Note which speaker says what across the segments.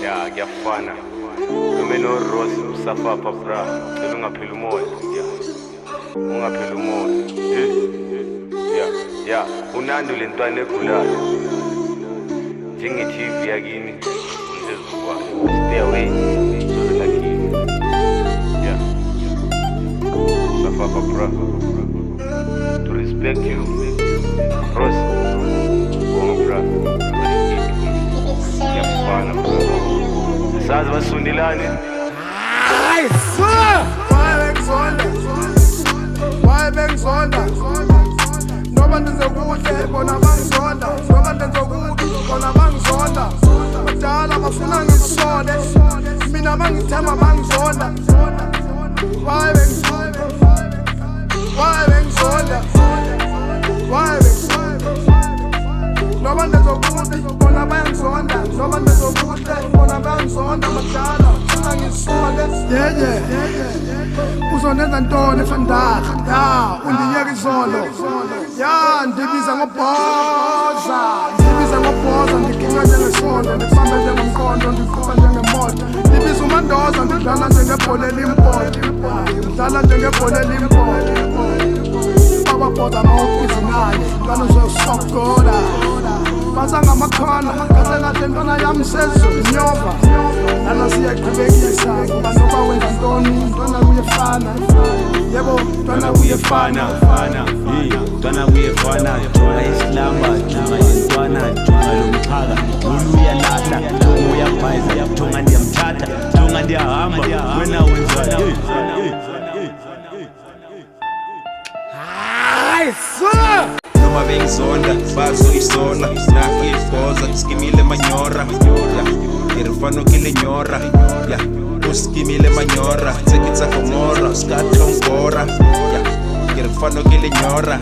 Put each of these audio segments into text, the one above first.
Speaker 1: Ya, kuyafana. Noma no-Rose usafapha bra, cela ungapheli umoya. Ungapheli umoya. Unandi le ntwana egulayo. Njenge-TV yakini. Stay away. Sozilakini. Usafapha bra. To respect you. Rose. Bra. Kuyafana bra. Sazi basundilane.
Speaker 2: Why bengizonda Noba ndenze kuhle bona bangizonda Noba ndenze kuhle bona bangizonda Badala bafuna ngisonde Mina bangithema bangizonda Why bengizonda Noba ndenze kuhle bona bangizonda Noba ndenze kuhle bona bangizonda Badala bafuna ngisonde Uzonenza ntoni efandaka undiyeka izolo ndibiza ngobhoza ndiginqa njengesondo ndifambe njengomkhondo ndikhupha njengemoto ndibiza umandoza ndidlala njengebhola elimpoto ndidlala njengebhola elimpoto bababhoza amawubizi naye ntwana uzosogola basangamakhona kahle ntwana yami sezokunyova lana siyayiqhubekisa kuba noba wenza ntoni ntwana kuyefana yebo ntwana kuyefana
Speaker 3: ntwana kuyefana jonga isilamba jonga yentwana jonga lomxhaka uyalahla jonga uyabhayiza jonga ndiyamthatha jonga ndiyahamba wena wenzani
Speaker 4: Noma bengizonda bazoyisona nakuyibhoza skimile manyora irifano kile nyora uskimile manyora tekitsa komora skatongora irifano kile nyora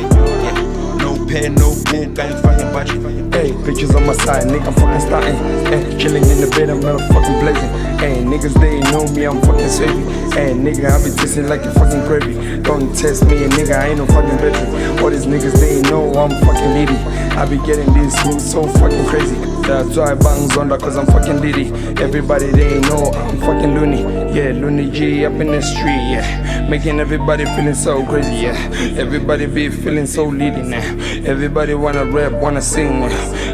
Speaker 4: no pen no book I ain't fucking budget.
Speaker 2: Hey, pictures on my side, nigga, I'm fucking starting. Hey, chilling in the bed, I'm not fucking blazing. Hey, niggas, they know me, I'm fucking savvy. Hey, nigga, I be tasting like a fucking gravy. Don't test me, nigga, I ain't no fucking veteran. All these niggas, they know I'm fucking needy. I be getting these moves so fucking crazy. That's why I bangs on that, cause I'm fucking litty. Everybody, they know I'm fucking loony. Yeah, Looney G up in the street, yeah. Making everybody feeling so crazy, yeah. Everybody be feeling so litty now. Everybody wanna rap, wanna sing now.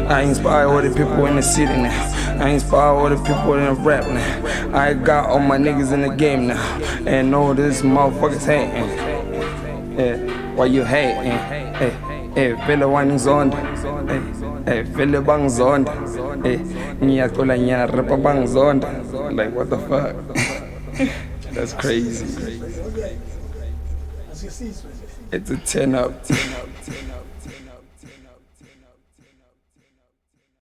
Speaker 2: I inspire all the people in the city now. I inspire all the people in the rap now. I got all my niggas in the game now. And all this motherfuckers hating. Yeah, why you hating? Hey, feel the windings on. Hey, feel the bangs on. Hey, nyatola nyana rapa bangs on. Like, what the fuck? That's crazy. It's a 10 up.